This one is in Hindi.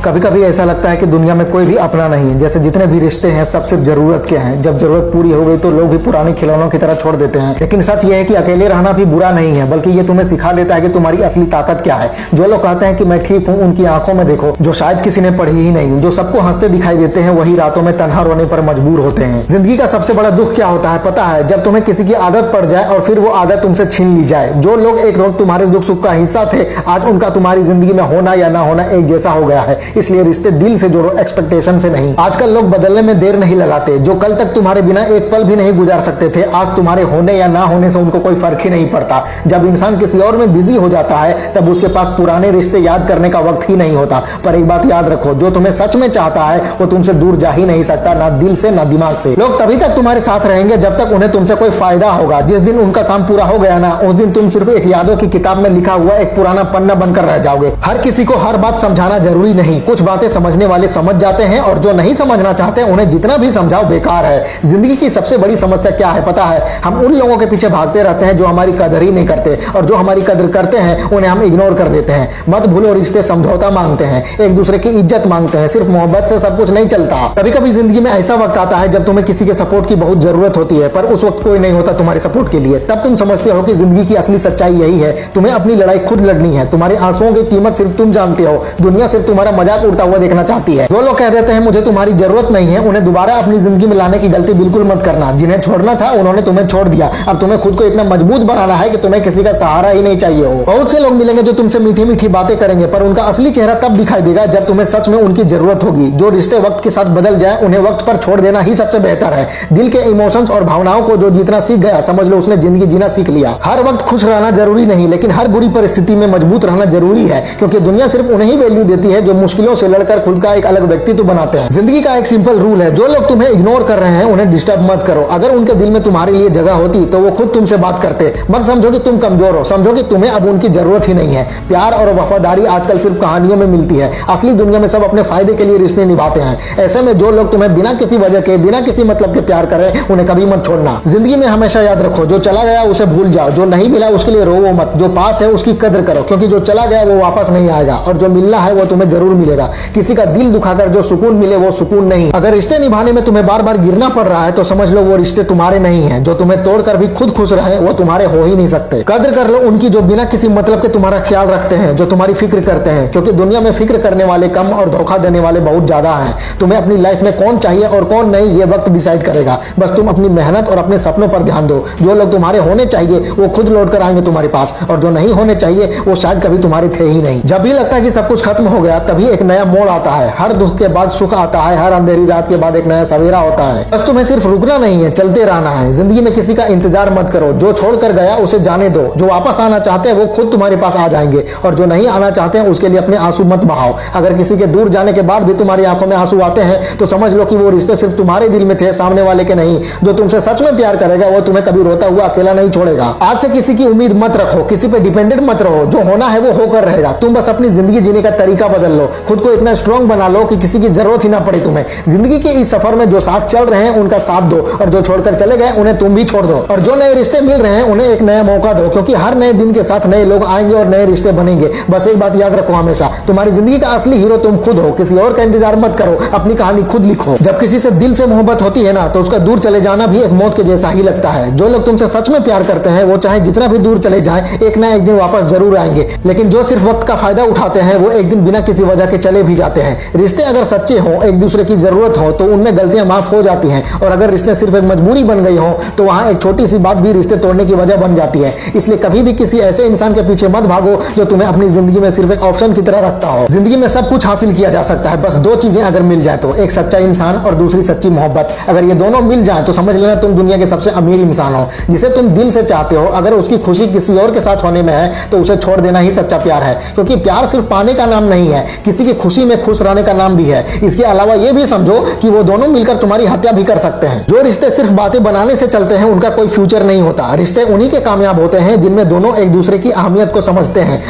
कभी कभी ऐसा लगता है कि दुनिया में कोई भी अपना नहीं है, जैसे जितने भी रिश्ते हैं सब सिर्फ जरूरत के हैं। जब जरूरत पूरी हो गई तो लोग भी पुराने खिलौनों की तरह छोड़ देते हैं। लेकिन सच ये है कि अकेले रहना भी बुरा नहीं है, बल्कि ये तुम्हें सिखा देता है कि तुम्हारी असली ताकत क्या है। जो लोग कहते हैं कि मैं ठीक हूँ, उनकी आंखों में देखो जो शायद किसी ने पढ़ी ही नहीं। जो सबको हंसते दिखाई देते हैं वही रातों में तन्हा रोने पर मजबूर होते हैं। जिंदगी का सबसे बड़ा दुख क्या होता है पता है? जब तुम्हें किसी की आदत पड़ जाए और फिर वो आदत तुमसे छीन ली जाए। जो लोग एक वक्त तुम्हारे दुख सुख का हिस्सा थे, आज उनका तुम्हारी जिंदगी में होना या ना होना एक जैसा हो गया है। इसलिए रिश्ते दिल से जोड़ो, एक्सपेक्टेशन से नहीं। आजकल लोग बदलने में देर नहीं लगाते। जो कल तक तुम्हारे बिना एक पल भी नहीं गुजार सकते थे, आज तुम्हारे होने या ना होने से उनको कोई फर्क ही नहीं पड़ता। जब इंसान किसी और में बिजी हो जाता है तब उसके पास पुराने रिश्ते याद करने का वक्त ही नहीं होता। पर एक बात याद रखो, जो तुम्हें सच में चाहता है वो तुमसे दूर जा ही नहीं सकता, ना दिल से ना दिमाग से। लोग तभी तक तुम्हारे साथ रहेंगे जब तक उन्हें तुमसे कोई फायदा होगा। जिस दिन उनका काम पूरा हो गया ना, उस दिन तुम सिर्फ एक यादों की किताब में लिखा हुआ एक पुराना पन्ना बनकर रह जाओगे। हर किसी को हर बात समझाना जरूरी नहीं। कुछ बातें समझने वाले समझ जाते हैं और जो नहीं समझना चाहते उन्हें जितना भी समझाओ बेकार है। जिंदगी की सबसे बड़ी समस्या क्या है पता है? हम उन लोगों के पीछे भागते रहते हैं जो हमारी कदर ही नहीं करते, और जो हमारी कदर करते हैं उन्हें हम इग्नोर कर देते हैं। मत भूलो, रिश्ते समझौता मांगते हैं, एक दूसरे की इज्जत मांगते हैं। सिर्फ मोहब्बत से सब कुछ नहीं चलता। कभी कभी जिंदगी में ऐसा वक्त आता है जब तुम्हें किसी के सपोर्ट की बहुत जरूरत होती है, पर उस वक्त कोई नहीं होता तुम्हारे सपोर्ट के लिए। तब तुम समझते हो कि जिंदगी की असली सच्चाई यही है, तुम्हें अपनी लड़ाई खुद लड़नी है। तुम्हारे आंसुओं की कीमत सिर्फ तुम जानते हो। दुनिया सिर्फ तुम्हारा मजाक उड़ता हुआ देखना चाहती है। जो लोग कह देते हैं मुझे तुम्हारी जरूरत नहीं है, उन्हें दोबारा अपनी जिंदगी में लाने की गलती बिल्कुल मत करना। जिन्हें छोड़ना था उन्होंने तुम्हें छोड़ दिया। अब तुम्हें खुद को इतना मजबूत बनाना है कि तुम्हें किसी का सहारा ही नहीं चाहिए हो। बहुत से लोग मिलेंगे जो तुमसे मीठी मीठी बातें करेंगे, पर उनका असली चेहरा तब दिखाई देगा जब तुम्हें सच में उनकी जरूरत होगी। जो रिश्ते वक्त के साथ बदल जाए उन्हें वक्त पर छोड़ देना ही सबसे बेहतर है। दिल के इमोशंस और भावनाओं को जो जीतना सीख गया, समझ लो उसने जिंदगी जीना सीख लिया। हर वक्त खुश रहना जरूरी नहीं, लेकिन हर बुरी परिस्थिति में मजबूत रहना जरूरी है, क्योंकि दुनिया सिर्फ उन्हें ही वैल्यू देती है जो मुश्किलों से लड़कर खुद का एक अलग व्यक्तित्व बनाते हैं। जिंदगी का एक सिंपल रूल है, जो लोग तुम्हें इग्नोर कर रहे हैं उन्हें डिस्टर्ब मत करो। अगर उनके दिल में तुम्हारे लिए जगह होती तो वो खुद तुमसे बात करते। मत समझो कि तुम कमजोर हो, समझो कि तुम्हें अब उनकी जरूरत ही नहीं है। प्यार और वफादारी आजकल सिर्फ कहानियों में मिलती है। असली दुनिया में सब अपने फायदे के लिए रिश्ते निभाते हैं। ऐसे में जो लोग तुम्हें बिना किसी वजह के, बिना किसी मतलब के प्यार करें, उन्हें कभी मत छोड़ना। जिंदगी में हमेशा याद रखो, जो चला गया उसे भूल जाओ, जो नहीं मिला उसके लिए रोवो मत, जो पास है उसकी कदर करो, क्योंकि जो चला गया वो वापस नहीं आएगा, और जो मिलना है वो तुम्हें जरूर मिलेगा। किसी का दिल दुखाकर जो सुकून मिले वो सुकून नहीं। अगर रिश्ते निभाने में तुम्हें बार बार गिरना पड़ रहा है तो समझ लो वो रिश्ते तुम्हारे नहीं है। जो तुम्हें तोड़कर भी खुद खुश रहे वो तुम्हारे हो ही नहीं सकते। कदर कर लो उनकी जो बिना किसी मतलब के तुम्हारा ख्याल रखते हैं, जो तुम्हारी फिक्र करते हैं, क्योंकि दुनिया में फिक्र करने वाले कम और धोखा देने वाले बहुत ज्यादा हैं। तुम्हें अपनी लाइफ में कौन चाहिए और कौन नहीं ये वक्त डिसाइड करेगा। बस तुम अपनी मेहनत और अपने सपनों पर ध्यान दो। जो लोग तुम्हारे होने चाहिए वो खुद लौट कर आएंगे तुम्हारे पास, और जो नहीं होने चाहिए वो शायद कभी तुम्हारे थे ही नहीं। जब भी लगता है कि सब कुछ खत्म हो गया तभी एक नया मोड़ आता है। हर दुख के बाद सुख आता है, हर अंधेरी रात के बाद एक नया सवेरा होता है। बस तुम्हें सिर्फ रुकना नहीं है, चलते रहना है। जिंदगी में किसी का इंतजार मत करो। जो छोड़ कर गया उसे जाने दो। जो वापस आना चाहते हैं वो खुद तुम्हारे पास आ जाएंगे, और जो नहीं आना चाहते हैं उसके लिए अपने आंसू मत बहाओ। अगर किसी के दूर जाने के बाद भी तुम्हारी आंखों में आंसू आते हैं तो समझ लो कि वो रिश्ते सिर्फ तुम्हारे दिल में थे, सामने वाले के नहीं। जो तुमसे सच में प्यार करेगा वो तुम्हें कभी रोता हुआ अकेला नहीं छोड़ेगा। आज से किसी की उम्मीद मत रखो, किसी पे डिपेंडेंट मत रहो। जो होना है वो होकर रहेगा। तुम बस अपनी जिंदगी जीने का तरीका बदल लो। खुद को इतना स्ट्रांग बना लो कि किसी की जरूरत ही ना पड़े तुम्हें। जिंदगी के इस सफर में जो साथ चल रहे हैं उनका साथ दो, और जो छोड़कर चले गए उन्हें तुम भी छोड़ दो। और जो नए रिश्ते मिल रहे हैं उन्हें एक नया मौका दो, क्योंकि हर नए दिन के साथ नए लोग आएंगे और नए रिश्ते बनेंगे। बस एक बात याद रखो हमेशा, तुम्हारी जिंदगी का असली हीरो तुम खुद हो। किसी और का इंतजार मत करो, अपनी कहानी खुद लिखो। जब किसी से दिल से मोहब्बत होती है ना तो उसका दूर चले जाना भी एक मौत के जैसा ही लगता है। जो लोग तुमसे सच में प्यार करते हैं वो चाहे जितना भी दूर चले जाएं, एक ना एक दिन वापस जरूर आएंगे। लेकिन जो सिर्फ वक्त का फायदा उठाते हैं वो एक दिन बिना किसी वजह के चले भी जाते हैं। रिश्ते अगर सच्चे हो, एक दूसरे की जरूरत हो, तो उनमें गलतियां माफ हो जाती हैं। और अगर रिश्ते सिर्फ एक मजबूरी बन गई हो तो वहां एक छोटी सी बात भी रिश्ते तोड़ने की वजह बन जाती है। इसलिए कभी भी किसी ऐसे इंसान के पीछे मत भागो जो तुम्हें अपनी जिंदगी में सिर्फ एक ऑप्शन की तरह रखता हो। जिंदगी में सब कुछ हासिल किया जा सकता है, बस दो चीजें अगर मिल जाए तो, एक सच्चा इंसान और दूसरी सच्ची मोहब्बत। अगर ये दोनों मिल जाए तो समझ लेना तुम दुनिया के सबसे अमीर इंसान हो। जिसे तुम दिल से चाहते हो, अगर उसकी खुशी किसी और के साथ होने में है तो उसे छोड़ देना ही सच्चा प्यार है। क्योंकि प्यार सिर्फ पाने का नाम नहीं है, किसी की खुशी में खुश रहने का नाम भी है। इसके अलावा ये भी समझो कि वो दोनों मिलकर तुम्हारी हत्या भी कर सकते हैं। जो रिश्ते सिर्फ बातें बनाने से चलते हैं उनका कोई फ्यूचर नहीं होता। रिश्ते उन्हीं के कामयाब होते हैं जिनमें दोनों एक दूसरे की अहमियत को समझते हैं।